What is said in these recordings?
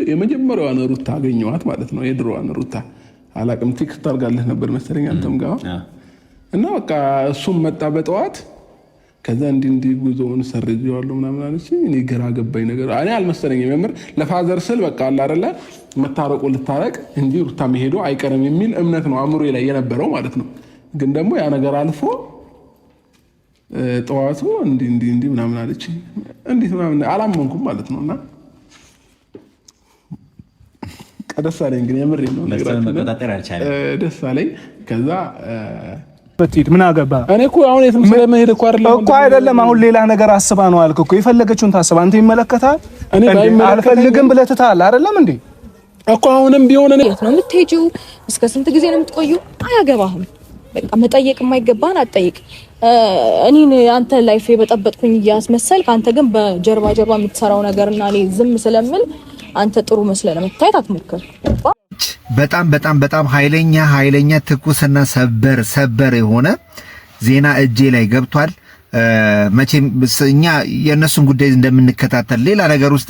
የመጀመሪያዋን ሩታ አገኘኋት ማለት ነው። የድሮዋን ሩታ አላቅም ቴክስት አድርጋለህ ነበር መሰለኝ አንተም ጋር እና በቃ እሱም መጣ በጠዋት ከዛ እንዲህ ጉዞውን ሰርዤዋለሁ ምናምን አለች። እኔ ግራ ገባኝ ነገር እኔ አልመሰለኝም። የምር ለፋዘር ስል በቃ አለ አይደለ መታረቁ ልታረቅ እንጂ ሩታ መሄዱ አይቀርም የሚል እምነት ነው አእምሮዬ ላይ የነበረው ማለት ነው። ግን ደግሞ ያ ነገር አልፎ ጠዋቱ እንዲህ ምናምን አለች። እንዴት ምናምን አላመንኩም ማለት ነውና ደስ አለኝ። ግን የምሬን ነው ደስ አለኝ። ከዛ በትይት ምን አገባ? እኔ እኮ አሁን የትም ስለመሄድ እኮ አይደለም አሁን ሌላ ነገር አስባ ነው አልክ እኮ የፈለገችውን ታስባ አንተ ይመለከታል። እኔ አልፈልግም ብለህ ትተሃል አይደለም እንዴ እኮ አሁንም ቢሆን እኔ ነው የምትሄጂው? እስከ ስንት ጊዜ ነው የምትቆዩ? አያገባህም። በቃ መጠየቅ የማይገባህን አትጠይቅ። እኔን አንተ ላይፍ የበጠበጥኩኝ እያስመሰልክ አንተ ግን በጀርባ የምትሰራው ነገርና እኔ ዝም ስለምል አንተ ጥሩ መስለህ ለመታየት አትሞክር። በጣም ኃይለኛ ትኩስና ሰበር የሆነ ዜና እጄ ላይ ገብቷል። መቼም እኛ የእነሱን ጉዳይ እንደምንከታተል ሌላ ነገር ውስጥ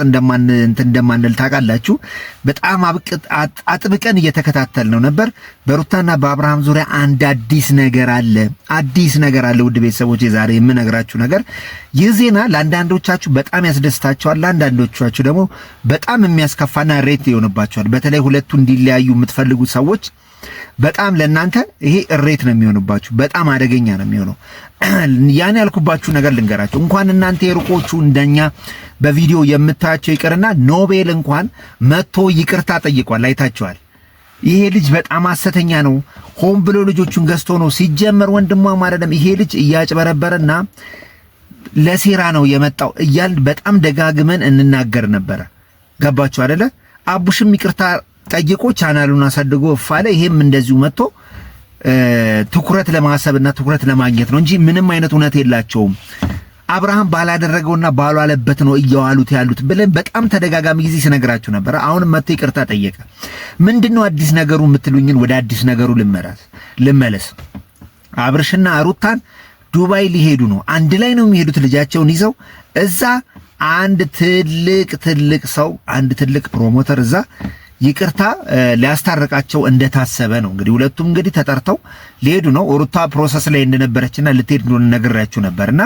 እንደማንል ታውቃላችሁ። በጣም አጥብቀን እየተከታተል ነው ነበር። በሩታና በአብርሃም ዙሪያ አንድ አዲስ ነገር አለ። ውድ ቤተሰቦች ዛሬ የምነግራችሁ ነገር ይህ ዜና ለአንዳንዶቻችሁ በጣም ያስደስታችኋል፣ ለአንዳንዶቻችሁ ደግሞ በጣም የሚያስከፋና ሬት ይሆንባችኋል። በተለይ ሁለቱ እንዲለያዩ የምትፈልጉ ሰዎች በጣም ለእናንተ ይሄ እሬት ነው የሚሆንባችሁ። በጣም አደገኛ ነው የሚሆነው። ያን ያልኩባችሁ ነገር ልንገራችሁ። እንኳን እናንተ የሩቆቹ እንደኛ በቪዲዮ የምታያቸው ይቅርና ኖቤል እንኳን መጥቶ ይቅርታ ጠይቋል። አይታችኋል። ይሄ ልጅ በጣም ሐሰተኛ ነው። ሆን ብሎ ልጆቹን ገዝቶ ነው። ሲጀመር ወንድሟ አይደለም ይሄ ልጅ እያጭበረበረና ለሴራ ነው የመጣው እያልን በጣም ደጋግመን እንናገር ነበረ። ገባችሁ አይደለ? አቡሽም ይቅርታ ጠይቆ ቻናሉን አሳድጎ ፋለ። ይሄም እንደዚሁ መጥቶ ትኩረት ለማሰብና ትኩረት ለማግኘት ነው እንጂ ምንም አይነት እውነት የላቸውም። አብርሃም ባላደረገውና ባሏለበት ነው እያዋሉት ያሉት ብለን በጣም ተደጋጋሚ ጊዜ ሲነግራችሁ ነበር። አሁንም መጥቶ ይቅርታ ጠየቀ። ምንድነው አዲስ ነገሩ የምትሉኝን ወደ አዲስ ነገሩ ልመለስ። አብርሽና ሩታን ዱባይ ሊሄዱ ነው። አንድ ላይ ነው የሚሄዱት ልጃቸውን ይዘው እዛ አንድ ትልቅ ሰው አንድ ትልቅ ፕሮሞተር እዛ ይቅርታ ሊያስታርቃቸው እንደታሰበ ነው። እንግዲህ ሁለቱም እንግዲህ ተጠርተው ሊሄዱ ነው። ሩታ ፕሮሰስ ላይ እንደነበረችና ልትሄድ እንደሆነ ነግሬያችሁ ነበርና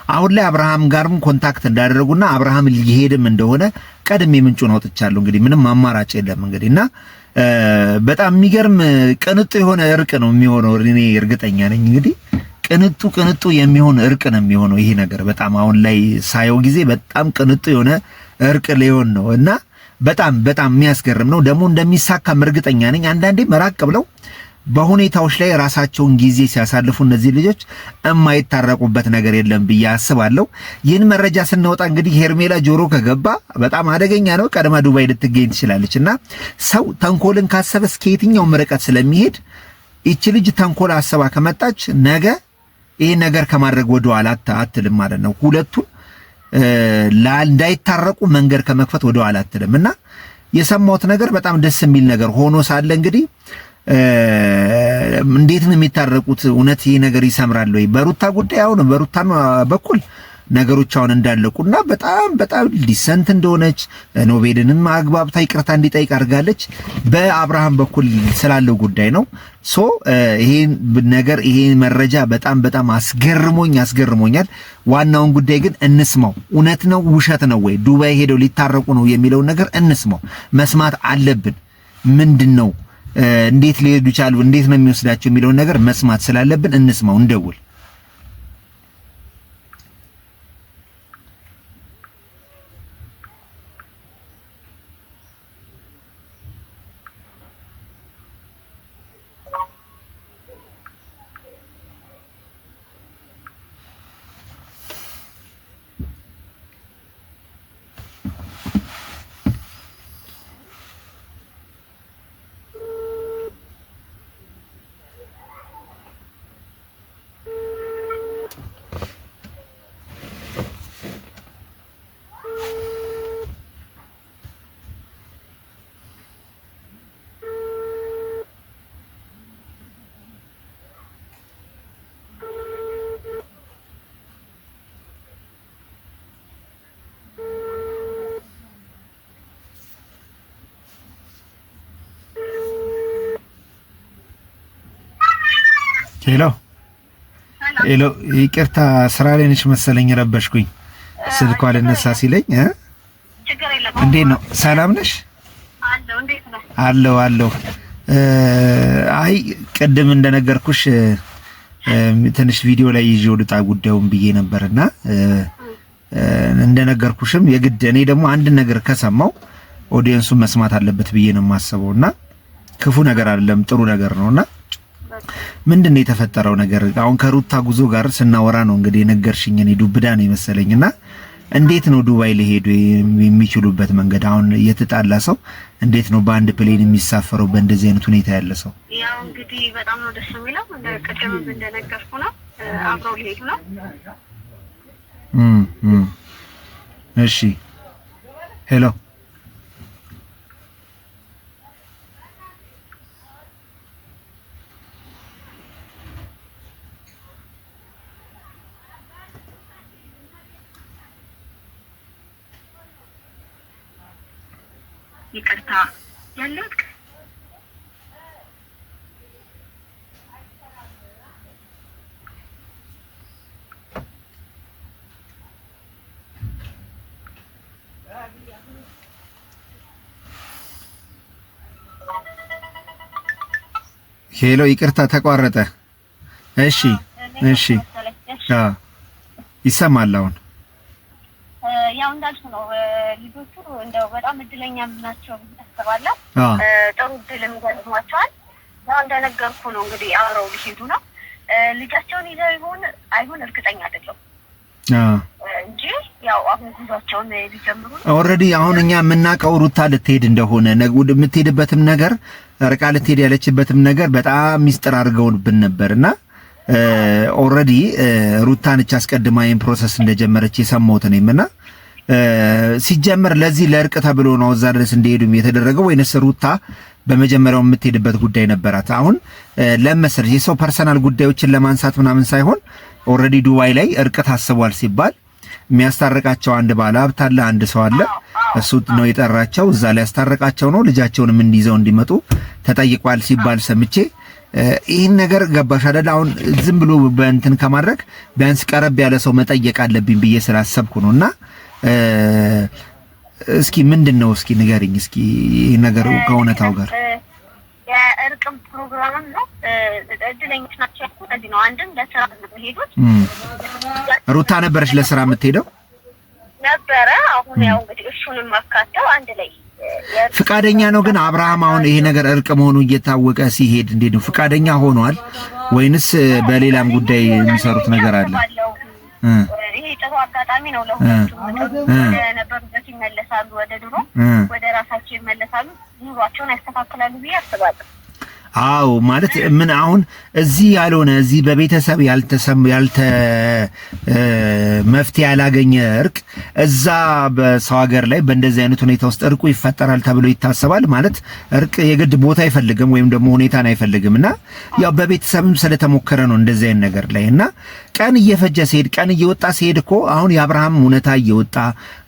አሁን ላይ አብርሃም ጋርም ኮንታክት እንዳደረጉና አብርሃም ሊሄድም እንደሆነ ቀድሜ ምንጩን አውጥቻለሁ። እንግዲህ ምንም አማራጭ የለም እንግዲህና በጣም የሚገርም ቅንጡ የሆነ እርቅ ነው የሚሆነው። እኔ እርግጠኛ ነኝ እንግዲህ ቅንጡ የሚሆን እርቅ ነው የሚሆነው። ይሄ ነገር በጣም አሁን ላይ ሳየው ጊዜ በጣም ቅንጡ የሆነ እርቅ ሊሆን ነው እና በጣም የሚያስገርም ነው። ደግሞ እንደሚሳካም እርግጠኛ ነኝ። አንዳንዴ መራቅ ብለው በሁኔታዎች ላይ ራሳቸውን ጊዜ ሲያሳልፉ እነዚህ ልጆች የማይታረቁበት ነገር የለም ብዬ አስባለሁ። ይህን መረጃ ስናወጣ እንግዲህ ሄርሜላ ጆሮ ከገባ በጣም አደገኛ ነው። ቀድማ ዱባይ ልትገኝ ትችላለች እና ሰው ተንኮልን ካሰበ እስከ የትኛውም ርቀት ስለሚሄድ ይቺ ልጅ ተንኮል አሰባ ከመጣች ነገ ይህ ነገር ከማድረግ ወደኋላ አትልም ማለት ነው። ሁለቱን እንዳይታረቁ መንገድ ከመክፈት ወደኋላ አትልም እና የሰማሁት ነገር በጣም ደስ የሚል ነገር ሆኖ ሳለ እንግዲህ እንዴት ነው የሚታረቁት? እውነት ይሄ ነገር ይሰምራል ወይ? በሩታ ጉዳይ አሁን በሩታ በኩል ነገሮች አሁን እንዳለቁና በጣም ዲሰንት እንደሆነች ኖቤልንም አግባብታ ይቅርታ እንዲጠይቅ አድርጋለች። በአብርሃም በኩል ስላለው ጉዳይ ነው። ሶ ይሄን ነገር ይሄ መረጃ በጣም አስገርሞኛል። ዋናውን ጉዳይ ግን እንስማው። እውነት ነው ውሸት ነው ወይ ዱባይ ሄደው ሊታረቁ ነው የሚለውን ነገር እንስማው። መስማት አለብን። ምንድነው እንዴት ሊሄዱ ይቻሉ፣ እንዴት ነው የሚወስዳቸው የሚለውን ነገር መስማት ስላለብን እንስማው። እንደውል ሄሎ ሄሎ፣ ይቅርታ ስራ ላይ ነሽ መሰለኝ ረበሽኩኝ። ስልኳ ልነሳ ሲለኝ እንዴት ነው? ሰላም ነሽ? አለሁ። አይ ቅድም እንደነገርኩሽ ትንሽ ቪዲዮ ላይ ይዤው ልጣ ጉዳዩን ብዬ ነበርና እንደነገርኩሽም የግድ እኔ ደግሞ አንድ ነገር ከሰማው ኦዲየንሱን መስማት አለበት ብዬ ነው የማስበውና ክፉ ነገር አይደለም ጥሩ ነገር ነውና ምንድነው የተፈጠረው ነገር? አሁን ከሩታ ጉዞ ጋር ስናወራ ነው እንግዲህ ነገርሽኝ። እኔ ዱብዳ ነው መሰለኝና እንዴት ነው ዱባይ ሊሄዱ የሚችሉበት መንገድ? አሁን የተጣላ ሰው እንዴት ነው በአንድ ፕሌን የሚሳፈረው በእንደዚህ አይነት ሁኔታ ያለ ሰው? ያው እንግዲህ በጣም ነው ደስ የሚለው። ቀደም እንደነገርኩ ነው አብረው ሊሄዱ ነው። እሺ ሄሎ ይቅርታ ያለውት ሄሎ ይቅርታ ተቋረጠ። እሺ ይሰማል አሁን። ያው እንዳልኩ ነው ልጆቹ እንደው በጣም እድለኛ ናቸው አስባለሁ። ጥሩ እድልም ገጥሟቸዋል። ያው እንደነገርኩ ነው እንግዲህ አብረው ሊሄዱ ነው። ልጃቸውን ይዘው ይሆን አይሆን እርግጠኛ አይደለሁም እንጂ ያው አሁን ጉዟቸውን ሊጀምሩ ኦልሬዲ አሁን እኛ የምናውቀው ሩታ ልትሄድ እንደሆነ የምትሄድበትም ነገር ርቃ ልትሄድ ያለችበትም ነገር በጣም ሚስጥር አድርገውብን ነበርና ኦልሬዲ ሩታ ነች አስቀድማ ይሄን ፕሮሰስ እንደጀመረች የሰማሁት ነኝና ሲጀመር ለዚህ ለእርቅ ተብሎ ነው እዛ ድረስ እንደሄዱም የተደረገው ወይንስ ሩታ በመጀመሪያው የምትሄድበት ጉዳይ ነበራት? አሁን ለምሳሌ የሰው ፐርሰናል ጉዳዮችን ለማንሳት ምናምን ሳይሆን ኦልሬዲ ዱባይ ላይ እርቅ ታስቧል ሲባል የሚያስታርቃቸው አንድ ባለ ሀብት አለ፣ አንድ ሰው አለ። እሱ ነው የጠራቸው፣ እዛ ላይ ያስታርቃቸው ነው። ልጃቸውንም እንዲይዘው እንዲመጡ ተጠይቋል ሲባል ሰምቼ ይህን ነገር ገባሽ አይደል? አሁን ዝም ብሎ በእንትን ከማድረግ ቢያንስ ቀረብ ያለ ሰው መጠየቅ አለብኝ ብዬ ስላሰብኩ ነውና እስኪ ምንድነው እስኪ ንገሪኝ እስኪ ይሄ ነገር ከእውነታው ጋር የእርቅም ፕሮግራም ነው። እድለኞች ናቸው እኮ እዚህ ነው። አንድም ለስራ ነው ሄዱት። ሩታ ነበረች ለስራ የምትሄደው ነበረ። አሁን ያው እንግዲህ እሱንም አካተው አንድ ላይ ፍቃደኛ ነው። ግን አብርሃም አሁን ይሄ ነገር እርቅ መሆኑ እየታወቀ ሲሄድ እንዴት ነው ፍቃደኛ ሆኗል ወይንስ በሌላም ጉዳይ የሚሰሩት ነገር አለ? ይሄ ጥሩ አጋጣሚ ነው ለሁለቱም። ወደ ነበሩበት ይመለሳሉ፣ ወደ ድሮ ወደ ራሳቸው ይመለሳሉ፣ ኑሯቸውን ያስተካክላሉ ብዬ አስባለሁ። አዎ ማለት ምን አሁን እዚህ ያልሆነ እዚህ በቤተሰብ መፍትሄ ያላገኘ እርቅ እዛ በሰው ሀገር ላይ በእንደዚህ አይነት ሁኔታ ውስጥ እርቁ ይፈጠራል ተብሎ ይታሰባል። ማለት እርቅ የግድ ቦታ አይፈልግም ወይም ደግሞ ሁኔታን አይፈልግምና ያው በቤተሰብም ስለተሞከረ ነው እንደዚህ አይነት ነገር ላይና ቀን እየፈጀ ሲሄድ ቀን እየወጣ ሲሄድ እኮ አሁን የአብርሃም ሁኔታ እየወጣ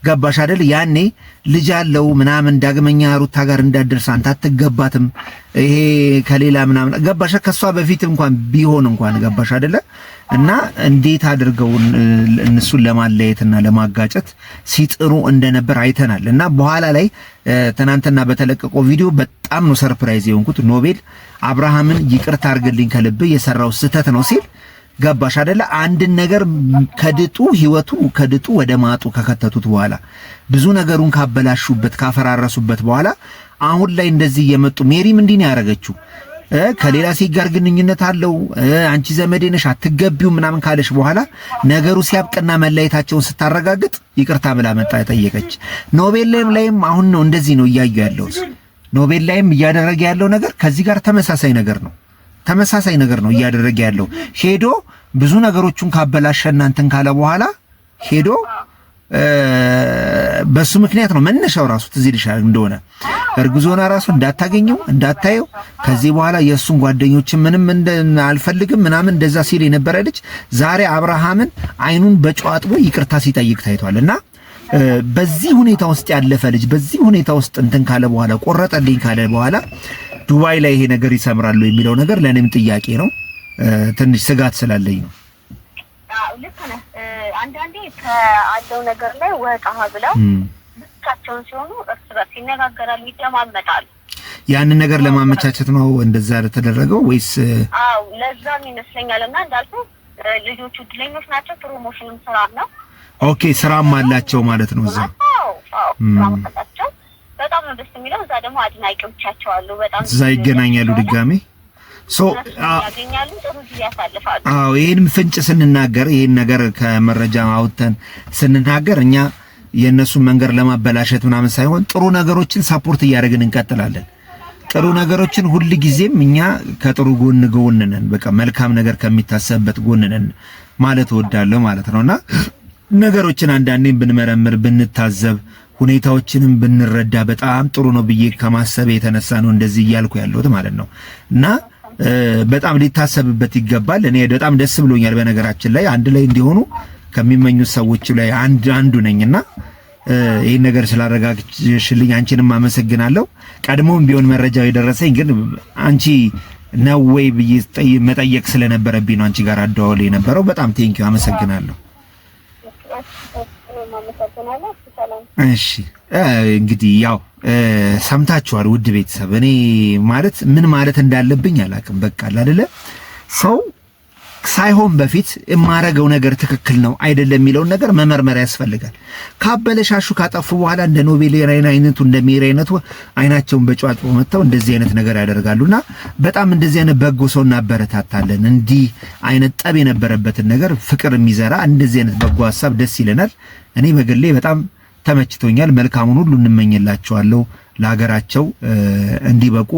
ገባሽ አይደል? ያኔ ልጅ አለው ምናምን ዳግመኛ ሩታ ጋር እንዳደርስ አንተ አትገባትም ይሄ ከሌላ ምናምን ገባሽ ከሷ በፊት እንኳን ቢሆን እንኳን ገባሽ አይደለ? እና እንዴት አድርገው እነሱን ለማለየትና ለማጋጨት ሲጥሩ እንደነበር አይተናል። እና በኋላ ላይ ትናንትና በተለቀቀው ቪዲዮ በጣም ነው ሰርፕራይዝ የሆንኩት። ኖቤል አብርሃምን ይቅርታ አድርግልኝ ከልብ የሰራው ስህተት ነው ሲል ገባሽ አይደለ? አንድን ነገር ከድጡ ህይወቱ ከድጡ ወደ ማጡ ከከተቱት በኋላ ብዙ ነገሩን ካበላሹበት ካፈራረሱበት በኋላ አሁን ላይ እንደዚህ እየመጡ ሜሪም እንዲህ ነው ያደረገችው። ከሌላ ሴት ጋር ግንኙነት አለው አንቺ ዘመዴ ነሽ አትገቢው ምናምን ካለሽ በኋላ ነገሩ ሲያብቅና መለየታቸውን ስታረጋግጥ ይቅርታ ብላ መጣ ጠየቀች። ኖቤል ላይም አሁን ነው እንደዚህ ነው እያዩ ያለው። ኖቤል ላይም እያደረገ ያለው ነገር ከዚህ ጋር ተመሳሳይ ነገር ነው እያደረገ ያለው። ሄዶ ብዙ ነገሮችን ካበላሸና እንትን ካለ በኋላ ሄዶ በሱ ምክንያት ነው መነሻው ራሱ ትዝ ይልሻል እንደሆነ እርግዞና ራሱ እንዳታገኘው እንዳታየው ከዚህ በኋላ የእሱን ጓደኞች ምንም አልፈልግም ምናምን እንደዛ ሲል የነበረ ልጅ ዛሬ አብርሃምን አይኑን በጨዋጥቦ ይቅርታ ሲጠይቅ ታይቷልና በዚህ ሁኔታ ውስጥ ያለፈ ልጅ በዚህ ሁኔታ ውስጥ እንትን ካለ በኋላ ቆረጠልኝ ካለ በኋላ ዱባይ ላይ ይሄ ነገር ይሰምራል የሚለው ነገር ለኔም ጥያቄ ነው። ትንሽ ስጋት ስላለኝ ነው። ልክ ነህ። አንዳንዴ ከአለው ነገር ላይ ወጣ ብለው ብቻቸውን ሲሆኑ እርስ በርስ ይነጋገራሉ፣ ይደማመጣሉ። ያንን ነገር ለማመቻቸት ነው እንደዛ ተደረገው ወይስ? አዎ ለዛም ይመስለኛል። እና እንዳልኩ ልጆቹ እድለኞች ናቸው። ፕሮሞሽንም ስራ ነው። ኦኬ ስራም አላቸው ማለት ነው እዛ። አዎ ስራም አላቸው። በጣም ነው ደስ የሚለው። እዛ ደግሞ አድናቂዎቻቸው አሉ። በጣም እዛ ይገናኛሉ ድጋሜ ያገኛሉ፣ ጥሩ ጊዜ ያሳልፋሉ። አዎ ይሄን ፍንጭ ስንናገር ይሄን ነገር ከመረጃ አውጥተን ስንናገር እኛ የነሱን መንገር ለማበላሸት ምናምን ሳይሆን ጥሩ ነገሮችን ሰፖርት እያደረግን እንቀጥላለን። ጥሩ ነገሮችን ሁሉ ጊዜም እኛ ከጥሩ ጎን ነን። በቃ መልካም ነገር ከሚታሰብበት ጎን ነን ማለት እወዳለሁ ማለት ነውና ነገሮችን አንዳንዴም ብንመረምር ብንታዘብ ሁኔታዎችንም ብንረዳ በጣም ጥሩ ነው ብዬ ከማሰብ የተነሳ ነው እንደዚህ እያልኩ ያለሁት ማለት ነው። እና በጣም ሊታሰብበት ይገባል። እኔ በጣም ደስ ብሎኛል። በነገራችን ላይ አንድ ላይ እንዲሆኑ ከሚመኙ ሰዎች ላይ አንዱ ነኝና ይሄን ነገር ስላረጋግጥሽልኝ አንቺንም አመሰግናለሁ። ቀድሞም ቢሆን መረጃው የደረሰኝ ግን አንቺ ነው ወይ ብዬ መጠየቅ ስለነበረብኝ ነው አንቺ ጋር አደዋወል የነበረው። በጣም ቴንኪው አመሰግናለሁ። እሺ እንግዲህ ያው ሰምታችኋል ውድ ቤተሰብ። እኔ ማለት ምን ማለት እንዳለብኝ አላውቅም። በቃ አይደለ ሰው ሳይሆን በፊት የማረገው ነገር ትክክል ነው አይደለም የሚለውን ነገር መመርመር ያስፈልጋል። ካበለሻሹ ካጠፉ በኋላ እንደ ኖቤል አይነቱ እንደ ሜሪ አይነቱ አይናቸውን በጨዋጭ መተው እንደዚህ አይነት ነገር ያደርጋሉና በጣም እንደዚህ አይነት በጎ ሰው እናበረታታለን። እንዲህ አይነት ጠብ የነበረበትን ነገር ፍቅር የሚዘራ እንደዚህ አይነት በጎ ሐሳብ ደስ ይለናል። እኔ በግሌ በጣም ተመችቶኛል። መልካሙን ሁሉ እንመኝላቸዋለሁ። ለሀገራቸው እንዲበቁ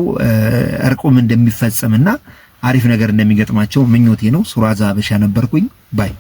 እርቁም እንደሚፈጸምና አሪፍ ነገር እንደሚገጥማቸው ምኞቴ ነው። ሱራዛ ሀበሻ ነበርኩኝ ባይ